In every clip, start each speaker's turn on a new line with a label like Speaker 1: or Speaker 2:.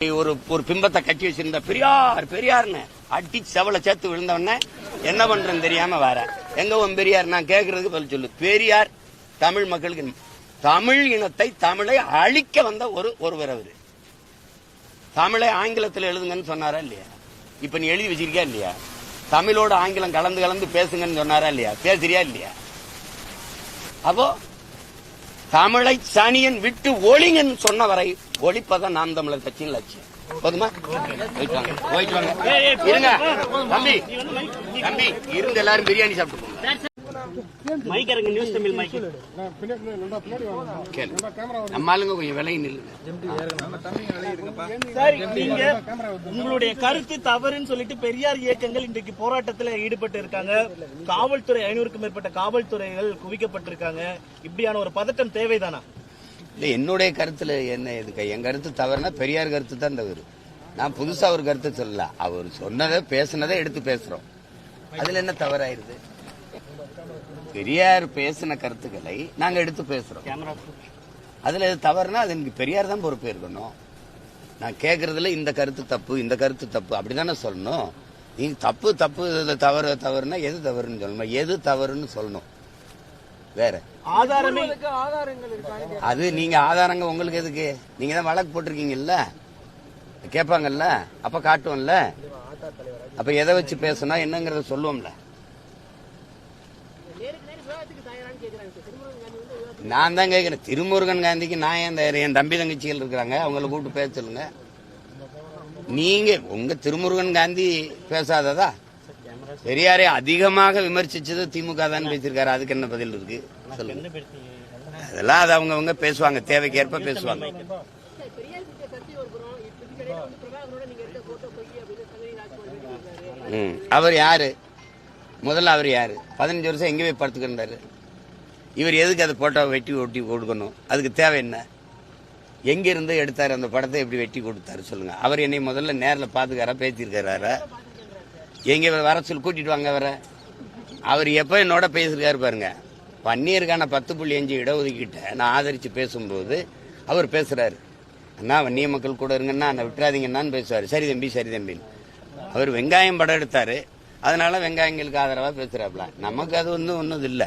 Speaker 1: ஒரு பிம்பத்தை கட்டி வச்சிருந்த பெரியார் பெரியார்னு அடி செவலை சேர்த்து விழுந்தவன என்ன பண்றேன்னு தெரியாம வேற எங்க உன் பெரியார் நான் கேட்கறதுக்கு பதில் சொல்லு. பெரியார் தமிழ் மக்களுக்கு தமிழ் இனத்தை தமிழை அழிக்க வந்த ஒருவர் அவரு. தமிழை ஆங்கிலத்தில் எழுதுங்கன்னு சொன்னாரா இல்லையா? இப்ப நீ எழுதி வச்சிருக்கியா இல்லையா? தமிழோட ஆங்கிலம் கலந்து கலந்து பேசுங்கன்னு சொன்னாரா இல்லையா? பேசுறியா இல்லையா? அப்போ தமிழை சனியன் விட்டு ஒளிங்கன்னு சொன்ன வரை ஒளிப்பதான் நாம் தமிழர் கட்சியின் லட்சியம். போதுமா? போயிட்டு வாங்க இருங்க தம்பி தம்பி இருங்க, எல்லாரும் பிரியாணி சாப்பிட்டு நம்மளுங்க கொஞ்சம் விலை நில்லுங்க.
Speaker 2: உங்களுடைய கருத்து தவறுன்னு சொல்லிட்டு பெரியார் இயக்கங்கள் இன்றைக்கு போராட்டத்தில் ஈடுபட்டு இருக்காங்க. காவல்துறை 500க்கும் மேற்பட்ட காவல்துறைகள் குவிக்கப்பட்டிருக்காங்க. இப்படியான ஒரு பதட்டம் தேவைதானா?
Speaker 1: இல்ல, என்னுடைய கருத்துல என்ன எதுக்கு? என் கருத்து தவறுனா பெரியார் கருத்து தான் தவறு. நான் புதுசா ஒரு கருத்து சொல்லல. அவர் சொன்னதை பேசுனதை எடுத்து பேசுறோம். அதுல என்ன தவறாயிருது? பெரியார் பேசின கருத்துக்களை நாங்க எடுத்து பேசுறோம். அதுல எது தவறுனா அது எனக்கு பெரியார் தான் பொறுப்பு இருக்கணும். நான் கேட்கறதுல இந்த கருத்து தப்பு இந்த கருத்து தப்பு அப்படிதானே சொல்லணும். நீங்க தப்பு தப்பு தவறு தவறுனா எது தவறுன்னு சொல்லணும், எது தவறுன்னு சொல்லணும். வேற அது நீங்க ஆதாரங்க உங்களுக்கு எதுக்கு? நீங்க தான் வழக்கு போட்டிருக்கீங்கல்ல, கேட்பாங்கல்ல, அப்ப காட்டுவோம்ல. அப்ப எதை வச்சு பேசணும் என்னங்கறத சொல்லுவோம்ல. நான் தான் கேட்கிறேன், திருமுருகன் காந்திக்கு நான் என் தம்பி தங்கச்சிகள் இருக்கிறாங்க, அவங்கள கூப்பிட்டு பேச சொல்லுங்க. நீங்க உங்க திருமுருகன் காந்தி பேசாததா? பெரியாரை அதிகமாக விமர்சிச்சது திமுக தான் பேசியிருக்காரு. அதுக்கு என்ன பதில் இருக்கு சொல்லுங்க. அதெல்லாம் அது அவங்க பேசுவாங்க, தேவைக்கேற்ப பேசுவாங்க. அவர் யாரு? முதல்ல அவர் யாரு? 15 வருஷம் எங்க போய் படுத்துக்கிட்டாரு? இவர் எதுக்கு அதை போட்டோ வெட்டி ஒட்டி கொடுக்கணும்? அதுக்கு தேவை என்ன? எங்க இருந்து எடுத்தாரு அந்த படத்தை? எப்படி வெட்டி கொடுத்தாரு சொல்லுங்க. அவர் என்னை முதல்ல நேரில் பாத்துக்காரா, பேசியிருக்காரா? எங்க வர சொல்லி கூட்டிட்டு வாங்க. வர அவர் எப்ப என்னோட பேசிருக்காரு பாருங்க. வன்னியருக்கான 10.5 இடஒதுக்கீட்டை நான் ஆதரிச்சு பேசும்போது அவர் பேசுறாரு, அண்ணா வன்னிய மக்கள் கூட இருங்கன்னா நான் விட்டுறாதீங்கன்னு பேசுவாரு. சரி தம்பி சரி தம்பி. அவர் வெங்காயம் படம் எடுத்தாரு, அதனால வெங்காயங்களுக்கு ஆதரவா பேசுறாப்ல. நமக்கு அது ஒன்னும் இல்ல.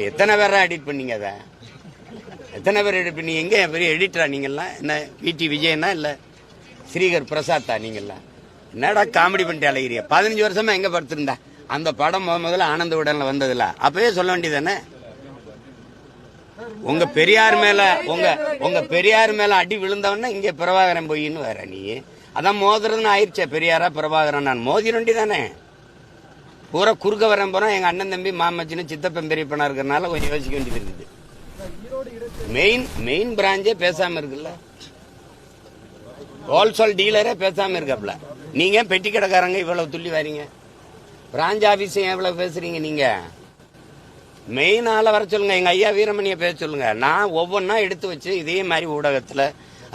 Speaker 1: எத்தனை பேரா எடிட் பண்ணீங்க? அதை எத்தனை பேர் எடிட் பண்ணி? எங்க பெரிய எடிட்டரா நீங்கெல்லாம்? என்ன VT விஜயனா இல்ல ஸ்ரீகர் பிரசாத்தா நீங்கெல்லாம்? என்னடா காமெடி பண்ணிட்டு அழகிறிய? 15 வருஷமா எங்க படுத்திருந்தா? அந்த படம் முதல்ல ஆனந்த விடன்ல வந்ததுல அப்பவே சொல்ல வேண்டியதானே? உங்க பெரியார் மேல அடி விழுந்தவன்னா இங்க பிரபாகரன் போயின்னு வேற. நீ அதான் மோதுறதுன்னு ஆயிடுச்சே. பெரியாரா பிரபாகரன்? நான் மோதி வேண்டி தானே. பூரா குறுக்க வரேன் போறோம். எங்க அண்ணன் தம்பி மாமச்சின்னு சித்தப்பன் பெரியப்பனா இருக்கிறதுனால கொஞ்சம் யோசிக்க வேண்டியது இருக்குது. மெயின் பிராஞ்சே பேசாம இருக்குல்ல, ஹோல்சேல் டீலரே பேசாம இருக்காப்ல. நீங்க பெட்டி கடைக்காரங்க இவ்வளவு துள்ளி வரீங்க, பிராஞ்ச் ஆபீஸ் எவ்வளவு பேசுறீங்க? நீங்க மெயின் ஆள வர சொல்லுங்க. எங்க ஐயா வீரமணியை பேச சொல்லுங்க. நான் ஒவ்வொன்னா எடுத்து வச்சு இதே மாதிரி ஊடகத்துல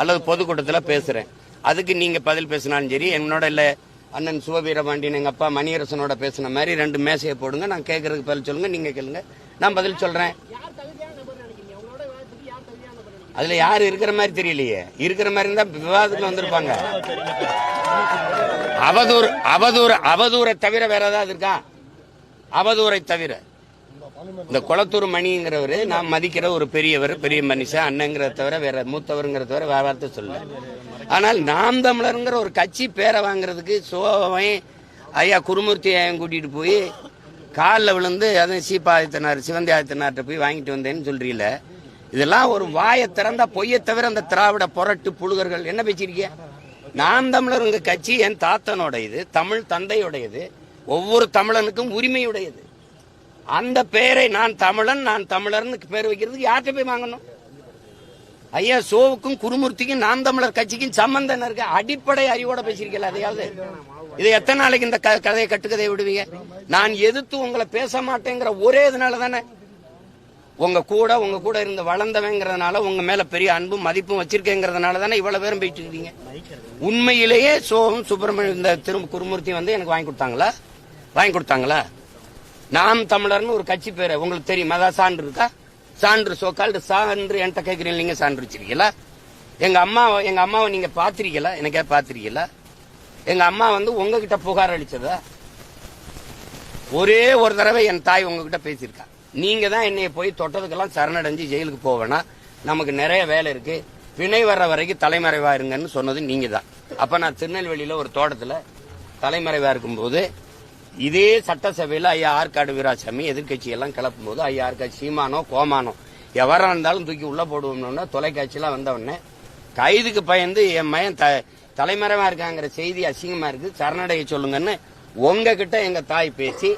Speaker 1: அல்லது பொதுக்கூட்டத்துல பேசுறேன். அதுக்கு நீங்க பதில் பேசினாலும் சரி, என்னோட இல்ல அண்ணன் சிவவீரபாண்டியன் எங்க அப்பா மணியரசனோட பேசின மாதிரி 2 மேசையை போடுங்க. நான் கேட்கறதுக்கு பதில் சொல்லுங்க, நீங்க கேளுங்க, நான் பதில் சொல்றேன். அதுல யாரு இருக்கிற மாதிரி தெரியலையே. இருக்கிற மாதிரி இருந்தா விவாதத்துல வந்திருப்பாங்க. அவதூரை தவிர வேற ஏதாவது இருக்கா? அவதூரை தவிர இந்த குளத்தூர் மணிங்கிறவரு நான் மதிக்கிற ஒரு பெரியவர், பெரிய மனுஷன், அண்ணங்கிறத தவிர வேற மூத்தவருங்கிறத தவிர வேற வார்த்தை சொல்ல. ஆனால் நாம் தமிழருங்கிற ஒரு கட்சி பேரை வாங்குறதுக்கு சோவை ஐயா குருமூர்த்தி ஐயன் கூட்டிட்டு போய் காலில் விழுந்து அதுவும் சீப்பாதித்தனார் சிவந்தி ஆதித்தனார்ட்ட போய் வாங்கிட்டு வந்தேன்னு சொல்றீல. இதெல்லாம் ஒரு வாயை திறந்தா பொய்யை தவிர அந்த திராவிட புரட்டு புழுகர்கள் என்ன பேசிருக்கீங்க? நாம் தமிழருங்க கட்சி என் தாத்தனோட இது, தமிழ் தந்தையுடையது, ஒவ்வொரு தமிழனுக்கும் உரிமையுடையது. அந்த பெயரை நான் தமிழன் நான் தமிழர்னு பேர் வைக்கிறதுக்கு யார்கிட்ட போய் வாங்கணும்? ஐயா சோவுக்கும் குருமூர்த்திக்கும் நாம் தமிழர் கட்சிக்கும் சம்பந்தம் இருக்கு. அடிப்படை அறிவோட பேசிருக்கல. அதையாவது இதை எத்தனை நாளைக்கு இந்த கதையை கட்டுக்கதையை விடுவீங்க? நான் எதிர்த்து உங்களை பேச மாட்டேங்கிற ஒரே இதனால தானே. உங்க கூட இருந்து வளர்ந்தவங்கிறதுனால, உங்க மேல பெரிய அன்பும் மதிப்பும் வச்சிருக்கேங்கிறதுனால தானே இவ்வளவு பேரும் போயிட்டு இருக்கீங்க. உண்மையிலேயே சோகம் சுப்பிரமணியம் இந்த குருமூர்த்தி வந்து எனக்கு வாங்கி கொடுத்தாங்களா? நாம் தமிழர்னு ஒரு கட்சி பேரு உங்களுக்கு தெரியும், அதான் சான்று இருக்கா? சான்று சோக்கால்டு சான்று என்கிட்ட கேட்குறீங்க, நீங்க சான்று வச்சிருக்கீங்களா? எங்க அம்மாவை நீங்க பாத்திருக்கீங்களா? எனக்கே பாத்திருக்கீங்களா? எங்க அம்மா உங்ககிட்ட புகார் அளிச்சதா? ஒரே ஒரு தடவை என் தாய் உங்ககிட்ட பேசியிருக்கா. நீங்க தான் என்னைய போய் தொட்டதுக்கெல்லாம் சரணடைஞ்சு ஜெயிலுக்கு போவேனா, நமக்கு நிறைய வேலை இருக்கு, வினை வர்ற வரைக்கும் தலைமறைவா இருங்கன்னு சொன்னது நீங்க தான். அப்ப நான் திருநெல்வேலியில ஒரு தோட்டத்துல தலைமறைவா இருக்கும்போது இதே சட்டசபையில ஐயா ஆற்காடு வீராசாமி எதிர்கட்சி எல்லாம் கிளப்பும் போது ஐயா ஆற்காடு சீமானோ கோமானோ எவரா இருந்தாலும் தூக்கி உள்ள போடுவோம்னு தொலைக்காட்சியெல்லாம் வந்தவொடனே கைதுக்கு பயந்து என் மயன் தலைமறைவா இருக்காங்கிற செய்தி அசிங்கமா இருக்கு, சரணடைய சொல்லுங்கன்னு உங்ககிட்ட எங்க தாய் பேசி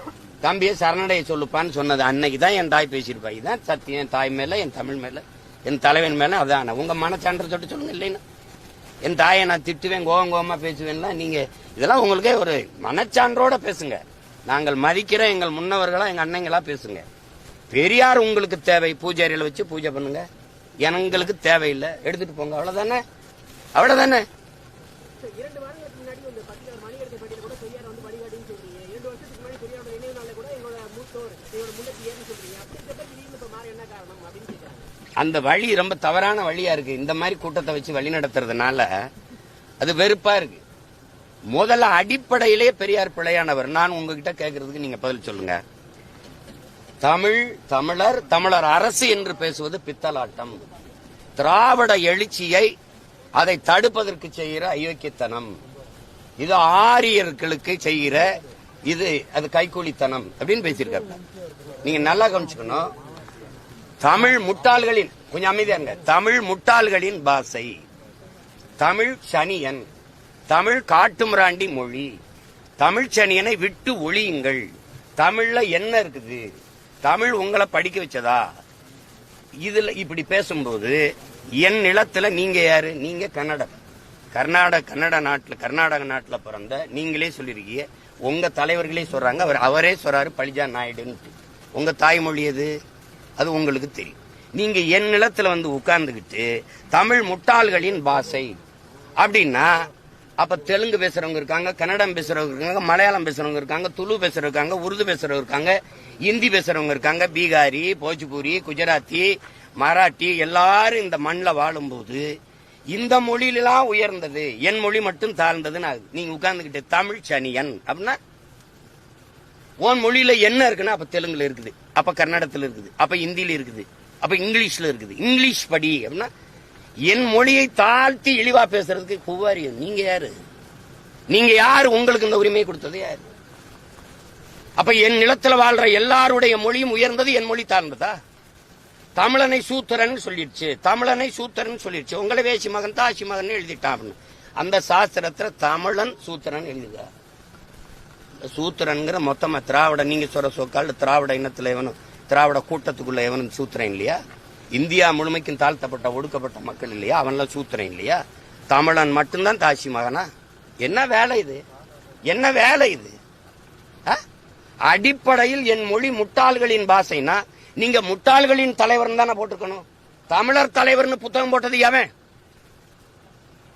Speaker 1: தம்பியை சரணடைய சொல்லுப்பான்னு சொன்னது அன்னைக்கு தான் என் தாய் பேசியிருப்பா. இதுதான் சத்தியம். என் தாய் மேல, என் தமிழ் மேல, என் தலைவன் மேல அதான். உங்க மனச்சான்று சொல்லிட்டு சொல்லுங்க. இல்லைன்னா என் தாயை நான் திட்டுவேன், கோவமா பேசுவேன்ல. நீங்க இதெல்லாம் உங்களுக்கே ஒரு மனச்சான்றோட பேசுங்க. நாங்கள் மதிக்கிற எங்கள் முன்னவர்களா, எங்க அண்ணங்களா பேசுங்க. பெரியார் உங்களுக்கு தேவை, பூஜாரியில வச்சு பூஜை பண்ணுங்க. எங்களுக்கு தேவையில்லை, எடுத்துட்டு போங்க. அவ்வளவுதானே, அவ்வளவுதானே. அந்த வழி ரொம்ப தவறான வழியா இருக்கு. இந்த மாதிரி கூட்டத்தை வச்சு வழி நடத்துறதுனால அது வெறுப்பா இருக்கு. முதல்ல அடிப்படையிலே பெரியார் பிழையானவர். நான் உங்ககிட்ட கேட்கறதுக்கு நீங்க பதில் சொல்லுங்க. தமிழர் அரசு என்று பேசுவது பித்தலாட்டம். திராவிட எழுச்சியை அதை தடுப்பதற்கு செய்கிற அயோக்கியத்தனம். இது ஆரியர்களுக்கு செய்கிற அது கைக்கூலித்தனம் அப்படின்னு பேசியிருக்காரு. நீங்க நல்லா கவனிச்சுக்கணும். தமிழ் முட்டாள்களின், கொஞ்சம் அமைதியா இருங்க, தமிழ் முட்டாள்களின் பாஷை, தமிழ் சனியன், தமிழ் காட்டுமிராண்டி மொழி, தமிழ் சனியனை விட்டு ஒழியுங்கள். தமிழ்ல என்ன இருக்குது? தமிழ் உங்களை படிக்க வச்சதா? இதுல இப்படி பேசும்போது என் நிலத்துல நீங்க யாரு? நீங்க கர்நாடக நாட்டுல பிறந்த நீங்களே சொல்லிருக்கீங்க. உங்க தலைவர்களே சொல்றாங்க, அவரே சொல்றாரு பழிஜா நாயுடுன்னு. உங்க தாய்மொழி எது? அது உங்களுக்கு தெரியும். நீங்க என் நிலத்துல உட்கார்ந்துகிட்டு தமிழ் முட்டாள்களின் பாஷை அப்படின்னா, அப்ப தெலுங்கு பேசுறவங்க இருக்காங்க, கன்னடம் பேசுறவங்க இருக்காங்க, மலையாளம் பேசுறவங்க இருக்காங்க, துளு பேசுறவங்க இருக்காங்க, உருது பேசுறவங்க இருக்காங்க, இந்தி பேசுறவங்க இருக்காங்க, பீகாரி, போஜ்பூரி, குஜராத்தி, மராட்டி எல்லாரும் இந்த மண்ணில் வாழும்போது இந்த மொழியிலாம் உயர்ந்தது, என் மொழி மட்டும் தாழ்ந்ததுன்னு நீங்க உட்கார்ந்துகிட்டு தமிழ் சனியன் அப்படின்னா, உன் மொழியில என்ன இருக்குன்னா அப்ப தெலுங்குல இருக்குது, அப்ப கன்னடத்துல இருக்குது, அப்ப இந்தியில இருக்குது, அப்ப இங்கிலீஷ்ல இருக்குது. இங்கிலீஷ் படி அப்படின்னா என் மொழியை தாழ்த்தி இழிவா பேசுறதுக்கு குவாரியம். நீங்க யாரு? நீங்க யாரு? உங்களுக்கு இந்த உரிமை கொடுத்தது யாரு? அப்ப என் நிலத்துல வாழ்ற எல்லாருடைய மொழியும் உயர்ந்தது, என் மொழி தாழ்ந்ததா? தமிழனை சூத்திரன் சொல்லிடுச்சு, தமிழனை சூத்திரன் சொல்லிடுச்சு. உங்களை வேசி மகன் தாசி மகன் எழுதிட்டான். அந்த சாஸ்திரத்துல தமிழன் சூத்திரன் எழுதுக. சூத்திரன்கிற மொத்தமா திராவிட, நீங்க சொல்ற சொற்கால் திராவிட இனத்துல எவனும், திராவிட கூட்டத்துக்குள்ள எவனும் சூத்திரன் இல்லையா? இந்தியா முழுமைக்கும் தாழ்த்தப்பட்ட ஒடுக்கப்பட்ட மக்கள் இல்லையா? அவன்லாம் சூத்திரன் இல்லையா? தமிழன் மட்டும்தான் தாசி மகனா? என்ன வேலை இது? என்ன வேலை இது? அடிப்படையில் என் மொழி முட்டாள்களின் பாஷைனா நீங்க முட்டாள்களின் தலைவர் தானே போட்டுக்கணும். தமிழர் தலைவர்னு புத்தகம் போட்டது எவன்?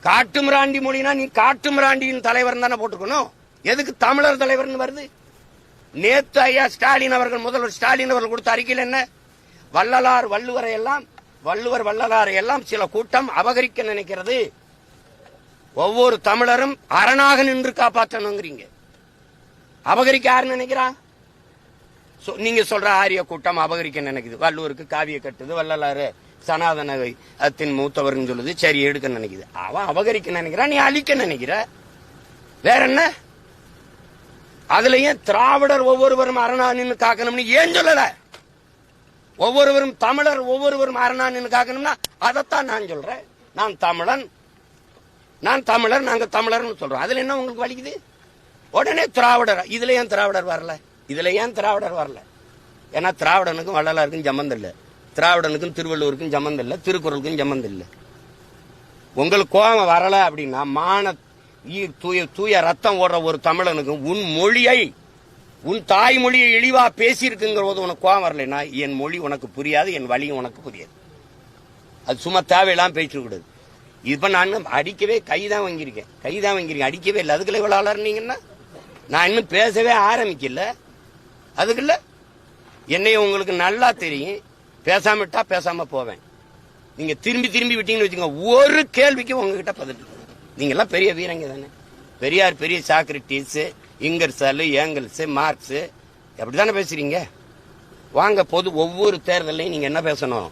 Speaker 1: காட்டுமிராண்டி மொழினா நீ காட்டுமிராண்டியின் தலைவர் தானே போட்டுக்கணும். எதுக்கு தமிழர் தலைவர்னு வருது? நேத்து ஐயா ஸ்டாலின் அவர்கள், முதல்வர் ஸ்டாலின் அவர்கள் கொடுத்த அறிக்கையில் என்ன? வள்ளுவர் வள்ளலாரை எல்லாம் சில கூட்டம் அபகரிக்க நினைக்கிறது. ஒவ்வொரு தமிழரும் அரணாக நின்று காப்பாற்றணுங்கிறீங்க. அபகரிக்க யாரு நினைக்கிறா? நீங்க சொல்ற ஆரிய கூட்டம் அபகரிக்க நினைக்குது. வள்ளுவருக்கு காவிய கட்டுது, வள்ளலாறு சனாதனத்தின் மூத்தவர்னு சொல்லுது, சரி எடுக்க நினைக்குது. அவன் அபகரிக்க நினைக்கிறான், நீ அழிக்க நினைக்கிற. வேற என்ன? அதுலயும் திராவிடர் ஒவ்வொருவரும் அரணா நின்று காக்கணும்னு ஏன் சொல்லல? ஒவ்வொருவரும் தமிழர் ஒவ்வொருவரும் அரணா நின்று காக்கணும்னா அதைத்தான் நான் சொல்றேன். நான் தமிழர், நாங்க தமிழர்னு சொல்றோம். அதுல என்ன உங்களுக்கு வலிக்குது? உடனே திராவிடர். இதுல ஏன் திராவிடர் வரல? ஏன்னா திராவிடனுக்கும் வள்ளலாருக்கும் சம்பந்தம் இல்ல, திராவிடனுக்கும் திருவள்ளுவருக்கும் சம்பந்தம் இல்ல, திருக்குறளுக்கும் சம்பந்தம் இல்ல. உங்களுக்கு கோபம் வரல அப்படின்னா தூய ரத்தம் ஓடுற ஒரு தமிழனுக்கும் உன் மொழியை, உன் தாய்மொழியை இழிவா பேசியிருக்குங்கிற போது உனக்கு கோபம் வரலைன்னா என் மொழி உனக்கு புரியாது, என் வழியும் உனக்கு புரியாது. அது சும்மா தேவையெல்லாம் பேசக்கூடாது. இப்ப நான் அடிக்கவே கைதான் வாங்கியிருக்கேன், அடிக்கவே இல்லை. அதுக்குள்ள இவ்வளவு அலர்னீங்கன்னா நான் இன்னும் பேசவே ஆரம்பிக்கல. அதுக்குள்ள என்னைய உங்களுக்கு நல்லா தெரியும். பேசாம விட்டா பேசாம போவேன். நீங்க திரும்பி திரும்பி விட்டீங்கன்னு வச்சுக்கோங்க, ஒரு கேள்விக்கு உங்ககிட்ட பதில். நீங்க எல்லாம் பெரிய வீரங்க தானே. பெரியார் பெரிய சாக்ரட்டிஸ், இங்கர்சாலு, ஏங்கல்ஸ், மார்க்ஸ் அப்படித்தானே பேசுறீங்க. வாங்க, ஒவ்வொரு தேர்தலையும் நீங்க என்ன பேசணும்?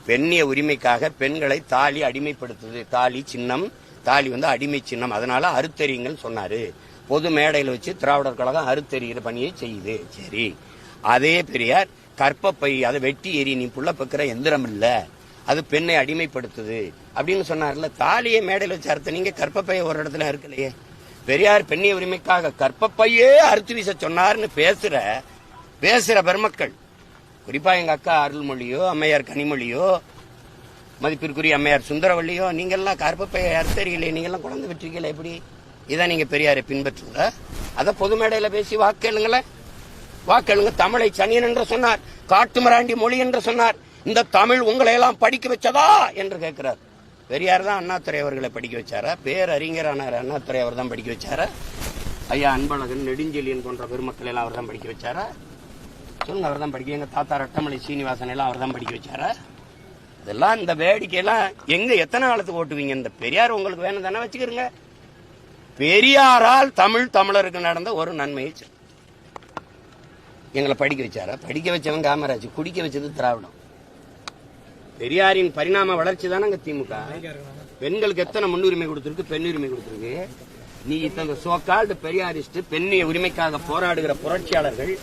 Speaker 1: பெண்ணிய உரிமைக்காக பெண்களை தாலி அடிமைப்படுத்துது. தாலி சின்னம், தாலி அடிமை சின்னம், அதனால அறுத்தறிங்கள் சொன்னாரு. பொது மேடையில் வச்சு திராவிடர் கழகம் அறுத்தறிகிற பணியை செய்யுது. சரி, அதே பெரியார் கற்பப்பை அதை வெட்டி எறி, நீ புள்ள பக்கிற எந்திரம் இல்ல, அது பெண்ணை அடிமைப்படுத்துது அப்படின்னு சொன்னார்ல. தாலியை மேடையில் வச்சு அறுத்த நீங்க கற்பப்பையை ஒரு இடத்துல இருக்கலையே. பெரியார் பெண்ணிய உரிமைக்காக கற்பப்பையே அறுத்து வீச சொன்னார்னு பேசுற பெருமக்கள், குறிப்பா எங்க அக்கா அருள்மொழியோ, அம்மையார் கனிமொழியோ, மதிப்பிற்குரிய அம்மையார் சுந்தரவள்ளியோ, நீங்க எல்லாம் கற்பப்பையை அறுத்தறிகளே, நீங்க எல்லாம் குழந்தை பெற்றீங்களே. எப்படி இதான் நீங்க பெரியாரை பின்பற்றுங்க? அத பொது மேடையில பேசி வாக்கெழுங்களேன். வாக்கெழுங்க. தமிழை சனியன் என்று சொன்னார், காட்டுமிராண்டி மொழி என்று சொன்னார். இந்த தமிழ் உங்களை எல்லாம் படிக்க வச்சதா என்று கேட்கிறார். பெரியார் தான் அண்ணாதுரை அவர்களை படிக்க வச்சாரா? பேரறிஞரானார் அண்ணாதுரை அவர் தான் படிக்க வச்சாரா? ஐயா அன்பழகன், நெடுஞ்செழியன் போன்ற பெருமக்கள் எல்லாம் அவர் தான் படிக்க வச்சாரா? சொல்லுங்க, அவர் தான் படிக்க. எங்க தாத்தா ரட்டமலை சீனிவாசன் எல்லாம் அவர் தான் படிக்க வச்சாரா? இதெல்லாம் இந்த வேடிக்கையெல்லாம் எங்க எத்தனை காலத்துக்கு ஓட்டுவீங்க? இந்த பெரியார் உங்களுக்கு வேணும் தானே, வச்சுக்கிறீங்க. பெரியாரால் தமிழருக்கு நடந்த ஒரு நன்மையை எங்களை படிக்க வச்சாரா? படிக்க வச்சவன் காமராஜ், குடிக்க வச்சது திராவிடம். பெரியாரின் பரிணாம வளர்ச்சி தானே திமுக. பெண்களுக்கு எத்தனை முன்னுரிமை கொடுத்திருக்கு, பெண்ணுரிமை கொடுத்திருக்கு. நீ இத்தனை சோகால்டு பெரியாரிஸ்ட், பெண்ணிய உரிமைக்காக போராடுகிற புரட்சியாளர்கள்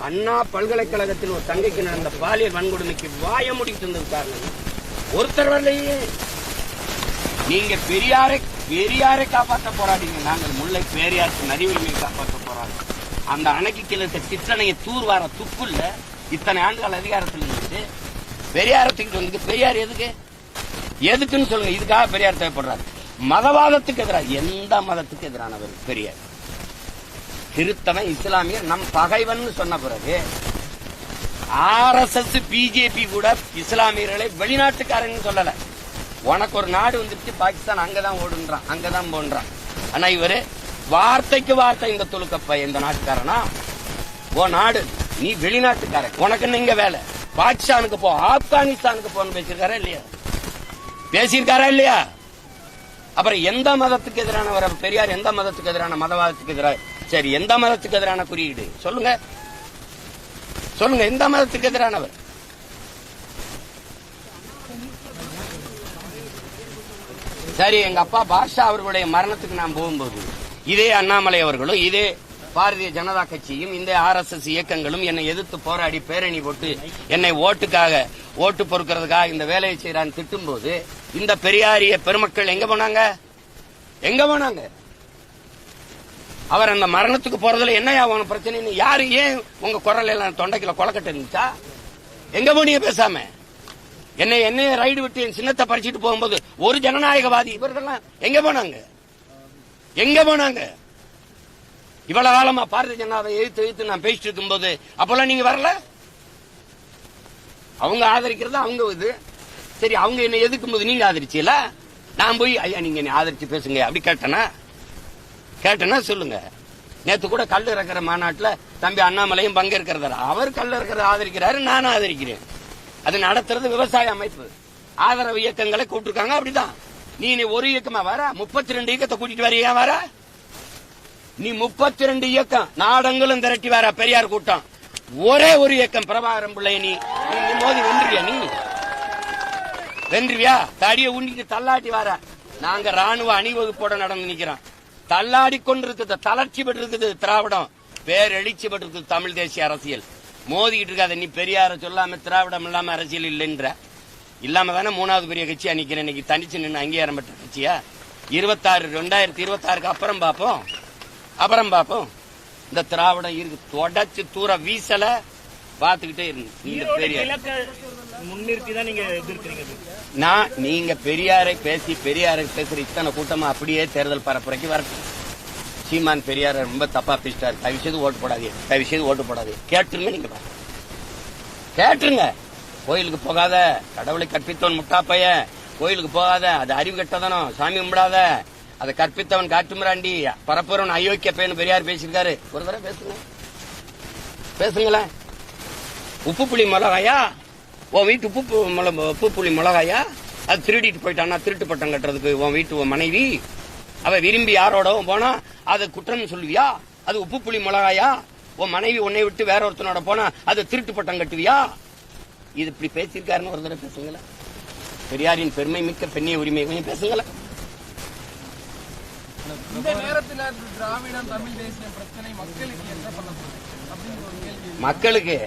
Speaker 1: அண்ணா பல்கலைக்கழகத்தில் ஒரு தங்கைக்கு நடந்த பாலியல் வன்கொடுமைக்கு வாய முடித்து இருந்தது காரணம் ஒருத்தர் வரலையே. நீங்க பெரியாரை காப்பாற்ற போராடிங்க. நாங்கள் முல்லை பெரியாருக்கு நதி உரிமையை காப்பாற்ற போராடுறோம். அந்த அணைக்கு கீழே சிற்றணையை தூர்வார துப்புல்ல இத்தனை ஆண்டுகள் அதிகாரத்தில் இருந்துட்டு பெரியாரத்துக்கு வந்து பெரியார் எதுக்குன்னு சொல்லுங்க. இதுக்காக பெரியார் தேவைப்படுறாரு. மதவாதத்துக்கு எதிராக, எந்த மதத்துக்கு எதிரானவர் பெரியார்? கிறிஸ்தவன், இஸ்லாமியர் நம் பகைவன் சொன்ன பிறகு RSS, பிஜேபி கூட இஸ்லாமியர்களை வெளிநாட்டுக்காரன்னு சொல்லல. உனக்கு ஒரு நாடு வந்துருச்சு பாகிஸ்தான், அங்கதான் ஓடுன்றான், அங்கதான் போன்றான். ஆனா இவரு வார்த்தைக்கு வார்த்தை இந்த துலுக்கப்ப இந்த நாட்டுக்காரனா? ஓ நாடு, நீ வெளிநாட்டுக்காரன், உனக்கு இங்க வேலை, பாகிஸ்தானுக்கு போ, ஆப்கானிஸ்தானுக்கு போன்னு பேசியிருக்காரா இல்லையா? பேசியிருக்காரா இல்லையா? அப்புறம் எந்த மதத்துக்கு எதிரானவர் பெரியார்? எந்த மதத்துக்கு எதிரான? மதவாதத்துக்கு எதிராக. சரி, எந்த மதத்துக்கு எதிரான குறியீடு சொல்லுங்க, சொல்லுங்க. எந்த மதத்துக்கு எதிரானவர்? சரி, எங்க அப்பா பாஷா அவர்களுடைய மரணத்துக்கு நான் போகும்போது இதே அண்ணாமலை அவர்களும் இதே பாரதிய ஜனதா கட்சியும் இந்த RSS இயக்கங்களும் என்னை எதிர்த்து போராடி பேரணி போட்டு என்னை ஓட்டு பொறுக்கிறதுக்காக இந்த வேலையை செய்யறான்னு திட்டும் போது இந்த பெரியாரிய பெருமக்கள் எங்க போனாங்க? எங்க போனாங்க? அவர் அந்த மரணத்துக்கு போறதுல என்னையா பிரச்சனை? யாரு ஏன் உங்க குரல் எல்லாம் தொண்டைக்குள்ள கொலக்கட்டை இருந்துச்சா? எங்க போனீங்க பேசாம? என்னைய ரைடு விட்டு என் சின்னத்தை பறிச்சுட்டு போகும்போது ஒரு ஜனநாயகவாதி இவர்கள்லாம் எங்க போனாங்க? எங்க போனாங்க? இவ்வளவு காலமா பாரதிய ஜனதாவை எழுத்து நான் பேசிட்டு இருக்கும் போது அப்பெல்லாம் நீங்க வரல. அவங்க ஆதரிக்கிறது அவங்க இது. சரி, அவங்க என்ன எதுக்கும் போது நீங்க ஆதரிச்சீல? நான் போய் ஐயா நீங்க என்ன ஆதரிச்சு பேசுங்க அப்படி கேட்டனா சொல்லுங்க. நேத்து கூட கல் இறக்குற மாநாட்டில் தம்பி அண்ணாமலையும் பங்கேற்கிறதா? அவர் கல் இறக்கிறத ஆதரிக்கிறாரு, நானும் ஆதரிக்கிறேன். அது நடத்துறது விவசாய அமைப்பு, ஆதரவு இயக்கங்களை கூப்பிட்டுருக்காங்க. அப்படிதான் நீ ஒரு இயக்கமா வர 32 இயக்கத்தை கூட்டிட்டு வர வர நீ 32 இயக்கம் நாடங்களும் திரட்டி வர பெரியார் கூட்டம். ஒரே ஒரு இயக்கம் பிரபாகரன் பிள்ளை நீ மோதி வென்றியா? நீ வென்றியா? தடிய உண்டிட்டு தள்ளாட்டி வர. நாங்க ராணுவ அணிவகுப்போட நடந்து நிக்கிறோம். தள்ளாடி கொண்டிருக்குது, தளர்ச்சி பெற்றிருக்குது திராவிடம், பேரெழுச்சி பெற்றிருக்குது தமிழ் தேசிய அரசியல். மோதிக்கிட்டு இருக்காத. நீ பெரியார சொல்லாம திராவிடம் இல்லாம அரசியல் இல்லைன்ற இல்லாம தானே 3வது பெரிய கட்சியா நிக்கிறேன். இன்னைக்கு தனிச்சு நின்று அங்கீகாரம் பெற்ற கட்சியா? 2026க்கு அப்புறம் பாப்போம். இந்த திராவிடம் இருக்கு, தொடச்சு தூர வீசல பாத்துக்கிட்டே இருக்கு. நீங்க பெரியாரை பேசுற இத்தனை கூட்டமா அப்படியே தேர்தல் பரப்புரைக்கு வரட்டும். சீமான் பெரியார ரொம்ப தப்பா பேசிட்டாரு, தயவுசெய்து ஓட்டு போடாது, கேட்டுருங்க. நீங்க கேட்டுருங்க. கோயிலுக்கு போகாத, கடவுளை கற்பித்தவன் முட்டாப்பைய, கோயிலுக்கு போகாத, அது அறிவு கெட்டதனம், சாமி கும்பிடாத, அதை கற்பித்தவன் காட்டுமிராண்டி, பரப்புறவன் அயோக்கிய பையன் பெரியார் பேசியிருக்காரு. ஒரு தடவை பேசுங்களேன். உப்பு புளி மிளகாயா உன் வீட்டு உப்பு புளி மிளகாயா அது திருடிட்டு போயிட்டான்னா திருட்டு பட்டம் கட்டுறதுக்கு உன் வீட்டு உன் மனைவி அவ விரும்பி யாரோடவும் போனா அது குற்றம் சொல்லுவியா? அது உப்பு புளி மிளகாயா? உன் மனைவி உன்னை விட்டு வேற ஒருத்தனோட போனா அது திருட்டு பட்டம் கட்டுவியா? இது இப்படி பேசியிருக்காருன்னு ஒரு தடவை பேசுங்கள. பெரியாரின் பெருமை மிக்க பெண்ணிய உரிமை கொஞ்சம் பேசுங்கள.
Speaker 3: இந்த நேரத்தில் திராவிடம் தமிழ் தேசிய பிரச்சனை மக்களுக்கு என்ன பண்ண போகுது?
Speaker 1: மக்களுக்கு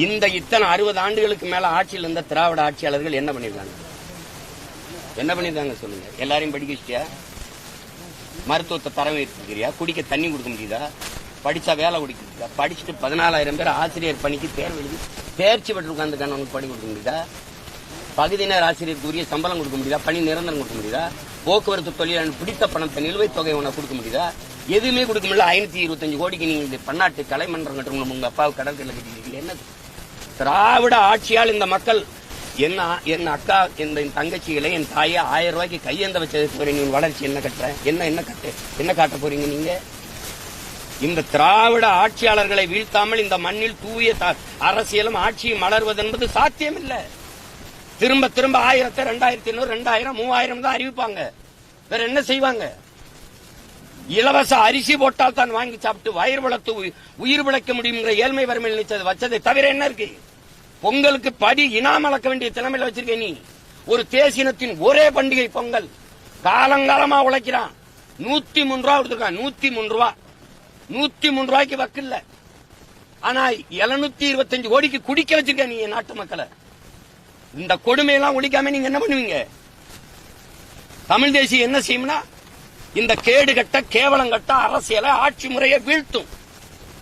Speaker 1: இந்த இத்தனை 60 ஆண்டுகளுக்கு மேல ஆட்சியில் இருந்த திராவிட ஆட்சியாளர்கள் என்ன பண்ணிருக்காங்க? என்ன பண்ணிருக்காங்க சொல்லுங்க. எல்லாரையும் படிக்க வச்சிட்டியா? மருத்துவத்தை தரம் இருக்கிறியா? குடிக்க தண்ணி கொடுக்க முடியுதா? படிச்சா வேலை கொடுக்க முடியுதா? படிச்சுட்டு 14,000 பேர் ஆசிரியர் பணிக்கு தேர்வு எழுதி தேர்ச்சி பெற்று உட்கார்ந்துக்கான உனக்கு பணி கொடுக்க முடியுதா? பகுதி நேர ஆசிரியருக்கு உரிய சம்பளம் கொடுக்க முடியுதா? பணி நிரந்தரம் கொடுக்க முடியுதா? போக்குவரத்து தொழிலாளர் பிடித்த பணத்தை நிலுவைத் தொகை உனக்கு கொடுக்க முடியுதா? எதுவுமே கொடுக்க முடியல. 525 கோடிக்கு நீங்க பன்னாட்டு கலைமன்றம் கட்டணும். உங்க அப்பாவுக்கு கடற்கரை கட்டிக்கிறீங்க. என்ன திராவிட ஆட்சியால் இந்த மக்கள் என் அக்கா என் தங்கச்சிகளை என் தாயை 1000 ரூபாய்க்கு கையெந்த வச்சது நீ வளர்ச்சி என்ன கட்டுற? என்ன காட்ட போறீங்க நீங்க? இந்த திராவிட ஆட்சியாளர்களை வீழ்த்தாமல் இந்த மண்ணில் தூய அரசியலும் ஆட்சியும் மலர்வது என்பது சாத்தியம் இல்ல. திரும்ப 1000, 2500, 2000, 3000 தான் அறிவிப்பாங்க. வேற என்ன செய்வாங்க? இலவச அரிசி போட்டால் தான் வாங்கி சாப்பிட்டு வயிறு வளர்த்து உயிர் பிழைக்க முடியுங்கிற ஏழ்மை வறுமையில் நினைச்சது வச்சதை தவிர என்ன இருக்கு? பொங்கலுக்கு படி இனாம் அளக்க வேண்டிய திறமையில வச்சிருக்க நீ. ஒரு தேசினத்தின் ஒரே பண்டிகை பொங்கல். காலங்காலமா உழைக்கிறான். 103 ரூபா கொடுத்துருக்கான். 103 ரூபா. 103 ரூபாய்க்கு வக்கில்ல. ஆனா 725 கோடிக்கு குடிக்க வச்சிருக்க நீ நாட்டு மக்களை. இந்த கொடுமையெல்லாம் ஒழிக்காம நீங்க என்ன பண்ணுவீங்க? தமிழ் தேசியம் என்ன செய்யும்னா இந்த கேடு கட்ட கேவலம் கட்ட அரசியலை ஆட்சி முறையை வீழ்த்தும்.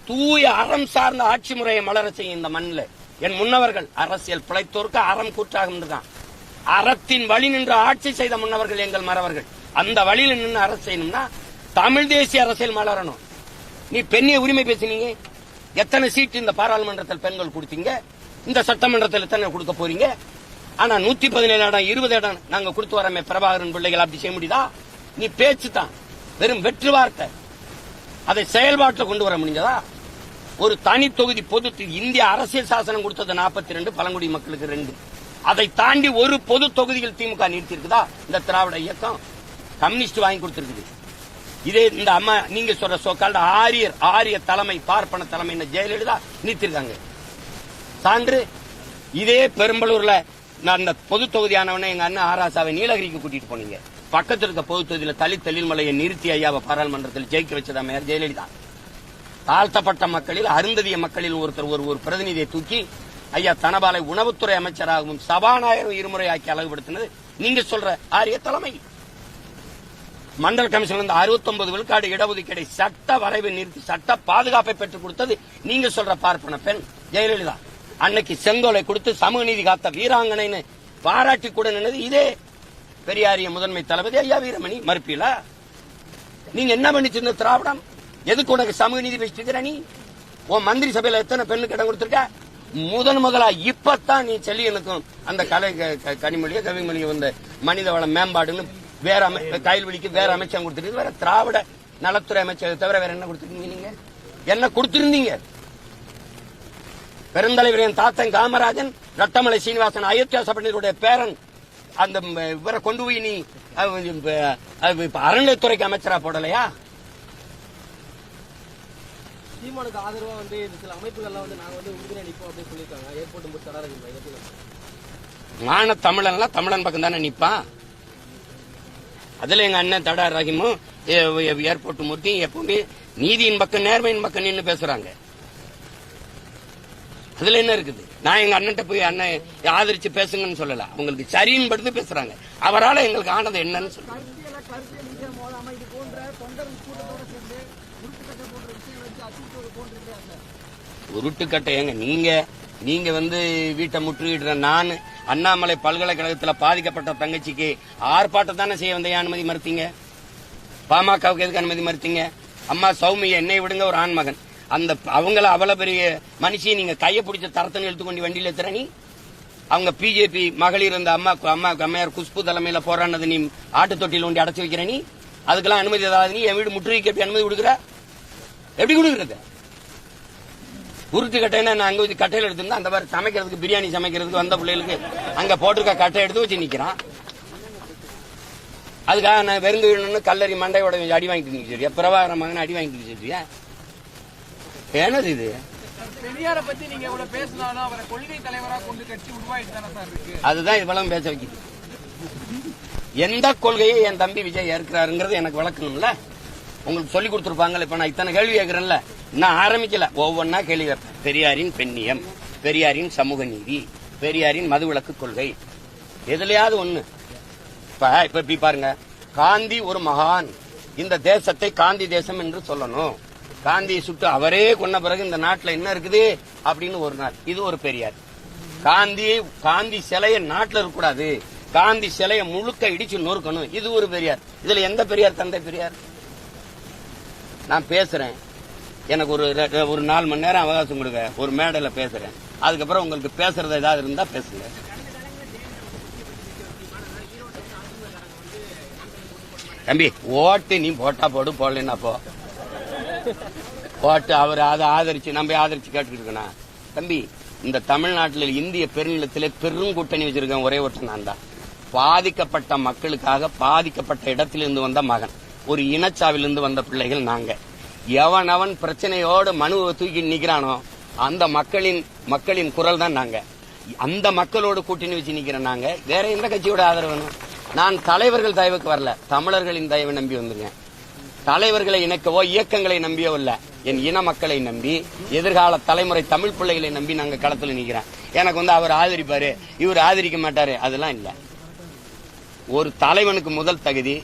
Speaker 1: தூய அறம் சார்ந்த ஆட்சி முறையை மலர செய்யும் இந்த மண்ணில். என் முன்னவர்கள் அரசியல் பிழைத்தோருக்கு அறம் கூற்றாக இருந்திருக்கான். அறத்தின் வழி நின்று ஆட்சி செய்த முன்னவர்கள் எங்கள் மறவர்கள். அந்த வழியில் நின்று அரசு செய்யணும்னா தமிழ் தேசிய அரசியல் மலரணும். நீ பெண்ணிய உரிமை பேசினீங்க. எத்தனை சீட்டு இந்த பாராளுமன்றத்தில் பெண்கள் கொடுத்தீங்க? இந்த சட்டமன்றத்தில் எத்தனை கொடுக்க போறீங்க? ஆனா 117 இடம் 20 இடம் நாங்க கொடுத்து வரமே பிரபாகரன் பிள்ளைகள் அப்படி செய்ய முடியுதா? நீ பேச்சு தான், வெறும் வெற்று வார்த்தை. அதை செயல்பாட்டில் கொண்டு வர முடிஞ்சதா? ஒரு தனி தொகுதி பொது இந்திய அரசியல் சாசனம் கொடுத்தது 42, பழங்குடி மக்களுக்கு 2. அதை தாண்டி ஒரு பொது தொகுதிகள் திமுக நிறுத்திருக்குதா? இந்த திராவிட இயக்கம் கம்யூனிஸ்ட் வாங்கி கொடுத்திருக்குது. இதே இந்த அம்மா நீங்க சொல்ற சோக்கால்ட ஆரிய தலைமை பார்ப்பன தலைமை ஜெயலலிதா நிறுத்திருக்காங்க. சான்று இதே பெரும்பலூர்ல நான் அந்த பொது தொகுதியானவன எங்க அண்ணன் ஆராசாவை நீலகிரிக்கு கூட்டிட்டு போனீங்க. பக்கத்தில் இருக்க பொது தொகுதியில் தலிமலையை நிறுத்தி ஐயாவை பாராளுமன்றத்தில் ஜெயிக்க வச்சதா மேயர் ஜெயலலிதா. தாழ்த்தப்பட்ட மக்களில் அருந்ததிய மக்களில் ஒருத்தர் ஒரு பிரதிநிதியை தூக்கி ஐயா தனபாலை உணவுத்துறை அமைச்சராகவும் சபாநாயகரும் இருமுறை ஆக்கி அழகுபடுத்தினது நீங்க சொல்ற ஆரிய தலைமை. மண்டல் கமிஷன் 69 விழுக்காடு இடஒதுக்கீடை சட்ட வரைவை நிறுத்தி சட்ட பாதுகாப்பை பெற்றுக் கொடுத்தது நீங்க சொல்ற பார்ப்பன பெண் ஜெயலலிதா. அன்னைக்கு செங்கோலை கொடுத்து சமூக நீதி காத்த வீராங்கனைன்னு பாராட்டி கூட நின்னது இதே பெரியாரிய முதன்மை தளபதி ஐயா வீரமணி. மறுப்பீல நீங்க என்ன பண்ணிச்சிருந்த திராவிடம்? எதுக்கு உனக்கு சமூக நீதி பேசிட்டு நீ? உன் மந்திரி சபையில எத்தனை பெண்ணுக்கு இடம் கொடுத்திருக்க? முதலா இப்பத்தான் நீ செல்லியனுக்கும் அந்த கனிமொழியோ கவிமொழியோ வந்த மனித வள மேம்பாடுன்னு வேற கைல்வெளிக்கு வேற அமைச்சகம் கொடுத்துருக்கு. வேற திராவிட நலத்துறை அமைச்சகம் தவிர வேற என்ன கொடுத்திருக்கீங்க? நீங்க என்ன கொடுத்திருந்தீங்க? பெருந்தலைவர் என் தாத்தன் காமராஜன், ரட்டமலை சீனிவாசன், அயோத்தியா சபையினுடைய பேரன், அந்த இவரை கொண்டு போய் நீ அறநிலையத்துறைக்கு அமைச்சரா போடலையா?
Speaker 3: சீமானுக்கு ஆதரவா சில அமைப்புகள்லாம் நாங்க உறுதியா நிற்போம் அப்படின்னு சொல்லியிருக்காங்க. ஏற்பட்டு
Speaker 1: மான தமிழன்லாம் தமிழன் பக்கம் தானே நிப்பான். அதுல எங்க அண்ணன் தடா ரஹீமும் ஏர்போர்ட் மூர்த்தியும் எப்பவுமே நீதியின் பக்கம் நேர்மையின் பக்கம் நின்று பேசுறாங்க. அதுல என்ன இருக்குது? நான் எங்க அண்ணன் போய் அண்ணன் ஆதரிச்சு பேசுங்கன்னு சொல்லல. அவங்களுக்கு சரின்னு படுத்து பேசுறாங்க. அவரால் எங்களுக்கு ஆனது என்னன்னு சொல்லுங்க. உருட்டுக்கட்டை ஏங்க நீங்க வீட்டை முற்றுகிடுற நான் அண்ணாமலை பல்கலைக்கழகத்தில் பாதிக்கப்பட்ட தங்கச்சிக்கு ஆர்ப்பாட்டம் தானே செய்ய வந்த அனுமதி மறுத்தீங்க? பாமகவுக்கு எதுக்கு அனுமதி மறுத்தீங்க? அம்மா சௌமிய என்னை விடுங்க ஒரு ஆண்மகன் அந்த அவங்கள அவ்வளவு பெரிய மனுஷியை நீங்க கையை பிடிச்ச தரத்தனை எடுத்துக்கொண்டு வண்டியில திறனி அவங்க பிஜேபி மகளிர் அந்த அம்மையார் குஷ்பு தலைமையில போராடினது நீ ஆட்டு தொட்டியில் ஒண்டி அடைச்சு வைக்கிற நீ அதுக்கெல்லாம் அனுமதி ஏதாவது நீ என் வீடு முற்றுகைக்கு எப்படி அனுமதி கொடுக்குற? எப்படி கொடுக்குறது? உருட்டு கட்டைன்னா நான் அங்க வச்சு கட்டையில எடுத்திருந்தா அந்த மாதிரி சமைக்கிறதுக்கு பிரியாணி சமைக்கிறதுக்கு வந்த பிள்ளைகளுக்கு அங்க போட்டிருக்க கட்டை எடுத்து வச்சு நிக்கிறான். அதுக்காக நான் வெறுங்கு கல்லறி மண்டையோட அடி வாங்கிட்டு நிற்கிறியா? பிரபாகர மகன் அடி வாங்கிட்டு நிற்கிறியா? என்னது இது?
Speaker 4: பெரியாரை பத்தி நீங்க இவ்வளவு பேசினாலும் அவரை கொள்கை தலைவரா கொண்டு கட்சி உருவாயிட்டு தானே சார் இருக்கு.
Speaker 1: அதுதான் இவ்வளவு பேச வைக்குது. எந்த கொள்கையை என் தம்பி விஜய் ஏற்கிறாருங்கிறது எனக்கு விளக்கணும்ல. உங்களுக்கு சொல்லி கொடுத்துருப்பாங்கல்ல. இப்ப நான் இத்தனை கேள்வி கேட்கிறேன்ல, நான் ஆரம்பிக்கல, ஒவ்வொன்னா கேள்வி வைப்பேன். பெரியாரின் பெண்ணியம், பெரியாரின் சமூக நீதி, பெரியாரின் மதுவிலக்கு கொள்கை, எதுலயாவது ஒண்ணு. இப்ப இப்படி பாருங்க, காந்தி ஒரு மகான், இந்த தேசத்தை காந்தி தேசம் என்று சொல்லணும். காந்தியை சுட்டு அவரே கொன்ன பிறகு இந்த நாட்டில் என்ன இருக்குது அப்படின்னு ஒரு நாள், இது ஒரு பெரியார். காந்தி சிலையை நாட்டில் இருக்கக்கூடாது, காந்தி சிலையை முழுக்க இடிச்சு நொறுக்கணும், இது ஒரு பெரியார். இதுல எந்த பெரியார் தந்தை பெரியார்? நான் பேசுறேன், எனக்கு ஒரு 4 மணி நேரம் அவகாசம் கொடுங்க, ஒரு மேடையில பேசுறேன். அதுக்கப்புறம் உங்களுக்கு பேசுறது ஏதாவது இருந்தா பேசுங்க. தம்பி, ஓட்டு நீ போட்டா போடு, போடலன்னா போ. ஓட்டு அவர் அதை ஆதரிச்சு நம்ம ஆதரிச்சு கேட்டுக்கிட்டு இருக்கணும். தம்பி, இந்த தமிழ்நாட்டில் இந்திய பெருநிலத்திலே பெரும் கூட்டணி வச்சிருக்கேன் ஒரே ஒருத்தன் நான் தான். பாதிக்கப்பட்ட மக்களுக்காக பாதிக்கப்பட்ட இடத்திலிருந்து வந்த மகன், ஒரு இனச்சாவிலிருந்து வந்த பிள்ளைகள் நாங்க. எவன் பிரச்சனையோடு மனுவை தூக்கி நிக்கிறானோ அந்த மக்களின் குரல் தான் நாங்க. அந்த மக்களோடு கூட்டணி வச்சு நிக்கிறேன் நாங்க. வேற எந்த கட்சியோட ஆதரவு வேணும்? நான் தலைவர்கள் தயவுக்கு வரல, தமிழர்களின் தயவை நம்பி வந்துருங்க. தலைவர்களை இணைக்கவோ இயக்கங்களை நம்பியோ இல்ல, என் இன மக்களை நம்பி, எதிர்கால தலைமுறை தமிழ் பிள்ளைகளை நம்பி நாங்க களத்துல நிக்கிறேன். எனக்கு அவர் ஆதரிப்பாரு, இவர் ஆதரிக்க மாட்டாரு, அதெல்லாம் இல்ல. ஒரு தலைவனுக்கு முதல் தகுதி,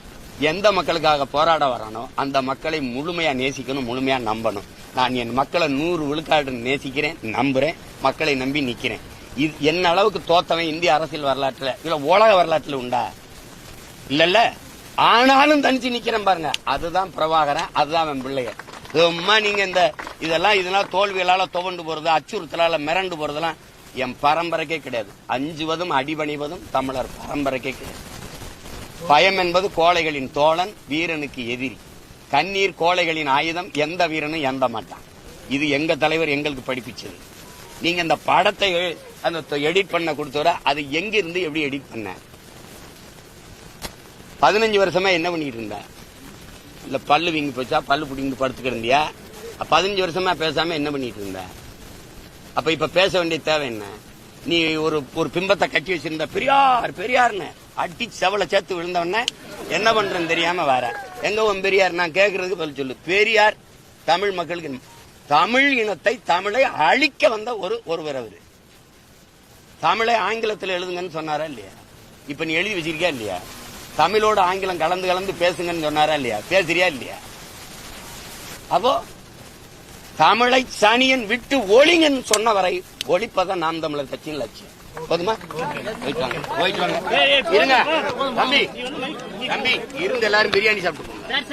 Speaker 1: எந்த மக்களுக்காக போராட வரானோ அந்த மக்களை முழுமையா நேசிக்கணும், முழுமையா நம்பணும். நான் என் மக்களை 100 விழுக்காடு நேசிக்கிறேன், நம்புறேன், மக்களை நம்பி நிக்கிறேன். என்ன அளவுக்கு தோத்தவன் இந்திய அரசியல் வரலாற்றுல இல்ல உலக வரலாற்றுல உண்டா? இல்ல. ஆனாலும் தனிச்சு நிக்கிறேன் பாருங்க, அதுதான் பிரபாகரன், அதுதான் அவன் பிள்ளைய. சும்மா நீங்க இதெல்லாம் தோல்விகளால துவண்டு போறது, அச்சுறுத்தலால மிரண்டு போறதெல்லாம் என் பரம்பரைக்கே கிடையாது. அஞ்சுவதும் அடிபணிவதும் தமிழர் பரம்பரைக்கே கிடையாது. பயம் என்பது கோழைகளின் தோழன், வீரனுக்கு எதிரி. கண்ணீர் கோழைகளின் ஆயுதம், எந்த வீரனும் எந்த மாட்டான். இது எங்க தலைவர் எங்களுக்கு படிப்பிச்சது. நீங்க இந்த படத்தை அந்த எடிட் பண்ண கொடுத்தவர அது எங்க இருந்து எப்படி எடிட் பண்ண? 15 வருஷமா என்ன பண்ணிட்டு இருந்த? இல்ல பல்லு வீங்கி போச்சா, பல்லு புடிங்கி படுத்துக்கிறியா? 15 வருஷமா பேசாம என்ன பண்ணிட்டு இருந்த? அப்ப இப்ப பேச வேண்டிய தேவை என்ன? நீ ஒரு பிம்பத்தை கட்டி வச்சிருந்த, பெரியார் பெரியார்னு அடி செவலை சேர்த்து விழுந்தவன என்ன பண்றேன்னு தெரியாம வர. எங்க உன் பெரியார்? நான் கேட்கறதுக்கு பதில் சொல்லு. பெரியார் தமிழ் மக்களுக்கு, தமிழ் இனத்தை, தமிழை அழிக்க வந்த ஒருவர் அவரு. தமிழை ஆங்கிலத்தில் எழுதுங்கன்னு சொன்னாரா இல்லையா? இப்ப நீ எழுதி வச்சிருக்கியா இல்லையா? தமிழோட ஆங்கிலம் கலந்து பேசுங்கன்னு சொன்னாரா இல்லையா? பேசுறியா இல்லையா? அப்போ தமிழை சனியன் விட்டு ஒளிங்கன்னு சொன்ன வரை ஒழிப்பதான் நாம் தமிழர் கட்சியின் லட்சியம். போதுமா? போயிட்டு வாங்க. இருங்க தம்பி, இருந்து எல்லாரும் பிரியாணி சாப்பிட்டு